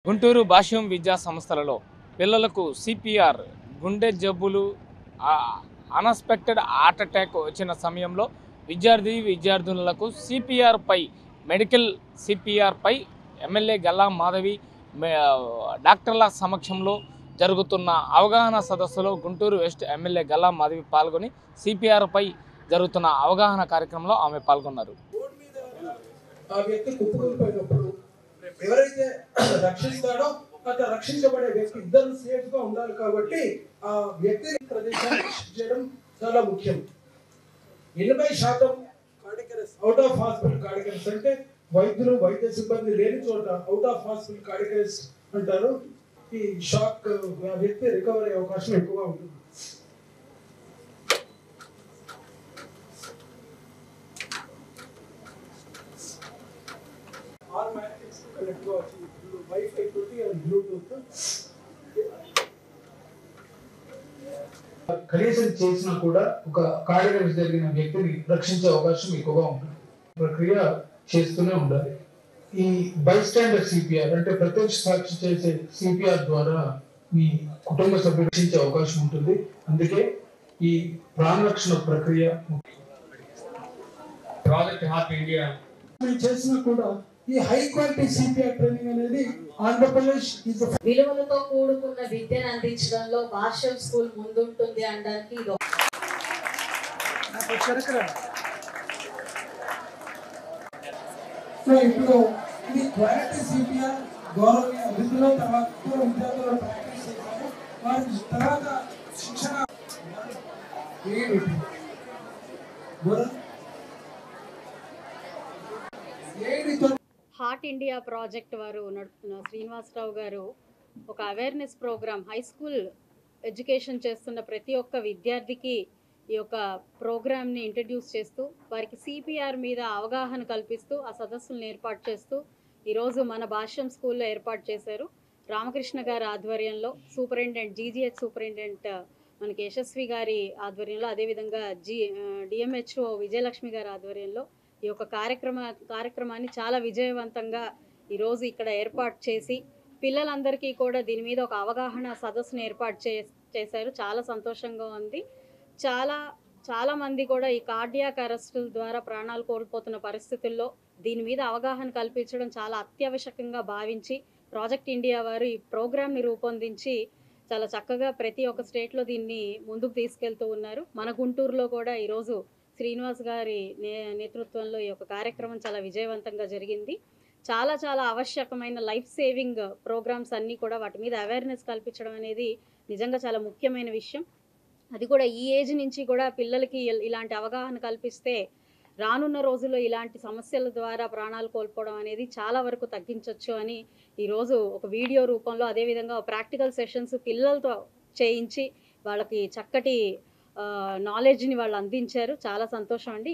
గుంటూరు భాష్యం విద్యా సంస్థలలో పిల్లలకు సిపిఆర్ గుండె జబ్బులు అన్ఎక్స్పెక్టెడ్ హార్ట్ అటాక్ వచ్చిన సమయంలో విద్యార్థులకు మెడికల్ సిపిఆర్ పై ఎమ్మెల్యే గల్లా మాధవి డాక్టర్ల సమక్షంలో జరుగుతున్న అవగాహన సదస్సులో గుంటూరు వెస్ట్ ఎమ్మెల్యే గల్లా మాధవి పాల్గొని సిపిఆర్ పై జరుగుతున్న అవగాహన కార్యక్రమంలో ఆమె పాల్గొన్నారు. ఎవరైతే రక్షిస్తాడో అట్లా రక్షించబడే వ్యక్తి ఇద్దరు సేఫ్ గా ఉండాలి కాబట్టి ఆ వ్యక్తిని ప్రదేశాన్ని చేయడం చాలా ముఖ్యం. 80% out of hospital cardiac arrest అంటే వైద్య సిబ్బంది లేని చోట out of hospital cardiac arrest అంటారు. ఈ షాక్ వ్యక్తి రికవర్ అయ్యే అవకాశం ఎక్కువగా ఉంటుంది. వైఫై తోటి బ్లూటూత్ కనీసం చేసినా కూడా ఒక కార్డియక్ జరిగిన వ్యక్తిని రక్షించే అవకాశం ఎక్కువగా ఉంటుంది. ప్రక్రియ చేస్తూనే ఉండాలి. ఈ బైస్టాండర్ సిపిఆర్ అంటే ప్రత్యక్ష సాక్షి చేసే సిపిఆర్ ద్వారా మీ కుటుంబ సభ్యులు రక్షించే అవకాశం ఉంటుంది. అందుకే ఈ ప్రాణరక్షణ ప్రక్రియ ప్రాజెక్ట్ హార్ట్ ఇండియా చేసినా కూడా ఈ హై క్వాలిటీ సిపిఆర్ ట్రైనింగ్ అనేది ఆంధ్రప్రదేశ్ విలువలతో కూడుకున్న విద్యను అందించడంలో భాష్యం స్కూల్ ముందుంటుంది అనడానికి ఇప్పుడు ఇది క్వాలిటీ సిపిఆర్ గౌరవనీయ అభివృద్ధిలో తర్వాత విద్యార్థులు ప్రాక్టీస్ చేశారు. వారి తర్వాత శిక్షణ హార్ట్ ఇండియా ప్రాజెక్ట్ వారు నడుపుతున్న శ్రీనివాసరావు గారు ఒక awareness programme high school education చేస్తున్న ప్రతి ఒక్క విద్యార్థికి ఈ యొక్క ప్రోగ్రామ్ని ఇంట్రడ్యూస్ చేస్తూ వారికి సిపిఆర్ మీద అవగాహన కల్పిస్తూ ఆ సదస్సులను ఏర్పాటు చేస్తూ ఈరోజు మన భాష్యం స్కూల్లో ఏర్పాటు చేశారు. రామకృష్ణ గారి ఆధ్వర్యంలో సూపరింటెండెంట్ జీజీహెచ్ సూపరింటెండెంట్ మనకి యశస్వి గారి ఆధ్వర్యంలో అదేవిధంగా డిఎంహెచ్ఓ విజయలక్ష్మి గారి ఆధ్వర్యంలో ఈ యొక్క కార్యక్రమాన్ని చాలా విజయవంతంగా ఈరోజు ఇక్కడ ఏర్పాటు చేసి పిల్లలందరికీ కూడా దీని మీద ఒక అవగాహన సదస్సును ఏర్పాటు చేశారు. చాలా సంతోషంగా ఉంది. చాలా మంది కూడా ఈ కార్డియాక్ అరెస్టుల ద్వారా ప్రాణాలు కోల్పోతున్న పరిస్థితుల్లో దీని మీద అవగాహన కల్పించడం చాలా అత్యావశ్యకంగా భావించి ప్రాజెక్ట్ ఇండియా వారు ఈ ప్రోగ్రామ్ని రూపొందించి చాలా చక్కగా ప్రతి ఒక్క స్టేట్లో దీన్ని ముందుకు తీసుకెళ్తూ ఉన్నారు. మన గుంటూరులో కూడా ఈరోజు శ్రీనివాస్ గారి నేతృత్వంలో ఈ యొక్క కార్యక్రమం చాలా విజయవంతంగా జరిగింది. చాలా ఆవశ్యకమైన లైఫ్ సేవింగ్ ప్రోగ్రామ్స్ అన్నీ కూడా వాటి మీద అవేర్నెస్ కల్పించడం అనేది నిజంగా చాలా ముఖ్యమైన విషయం. అది కూడా ఈ ఏజ్ నుంచి కూడా పిల్లలకి ఇలాంటి అవగాహన కల్పిస్తే రానున్న రోజుల్లో ఇలాంటి సమస్యల ద్వారా ప్రాణాలు కోల్పోవడం అనేది చాలా వరకు తగ్గించవచ్చు అని ఈరోజు ఒక వీడియో రూపంలో అదేవిధంగా ప్రాక్టికల్ సెషన్స్ పిల్లలతో చేయించి వాళ్ళకి చక్కటి నాలెడ్జ్ని వాళ్ళు అందించారు. చాలా సంతోషం అండి.